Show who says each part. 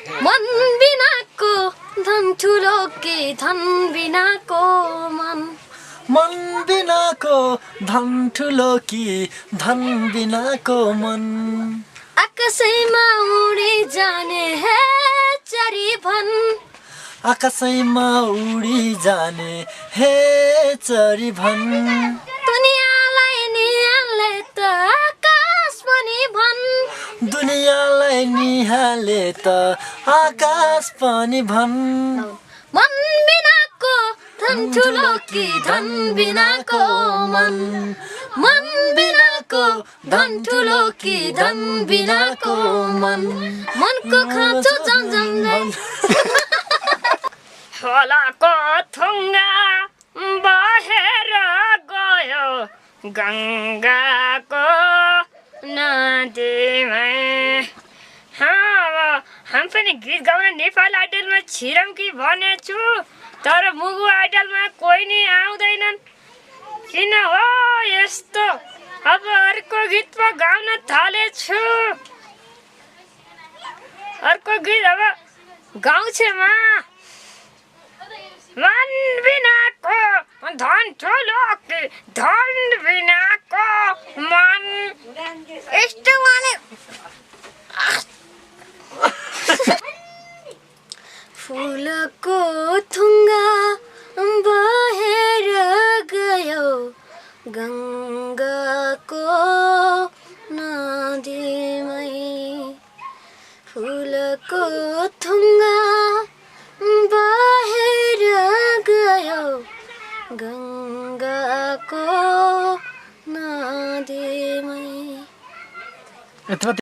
Speaker 1: मन बिनाको धन ठुलो कि धन बिनाको मन
Speaker 2: मन बिनाको धन ठुलो कि धन बिनाको मन
Speaker 1: आकाशैमा उडी जाने हे चरी भन
Speaker 2: आकाशैमा उडी जाने हे चरी भन
Speaker 1: दुनियाँलाई निहाले त आकाश पनि भन
Speaker 2: दुनियाँलाई निहाले त आकाश पनि भन
Speaker 1: मन बिनाको धन ठुलो कि धन बिनाको मन मन बिनाको धन ठुलो कि धन बिनाको मन मनको खाँचो जमजम्दै
Speaker 3: खोलाको थुङ्गा बहेर गयो गङ्गाको नदीमै हामी पनि गीत गाउन नेपाल आइडलमा छिरौँ कि भनेछु तर मुगु आइडलमा कोही नि आउँदैनन् किन हो यस्तो अब अर्को गीतमा गाउन थालेछु अर्को गीत अब गाउँछु म मन बिनाको धन ठुलो कि धन बिनाको मन यस्तो भने
Speaker 1: फुलको थुङ्गा बहेर गयो गङ्गाको नदीमै फुलको थुङ्गा बहेर गयो गङ्गा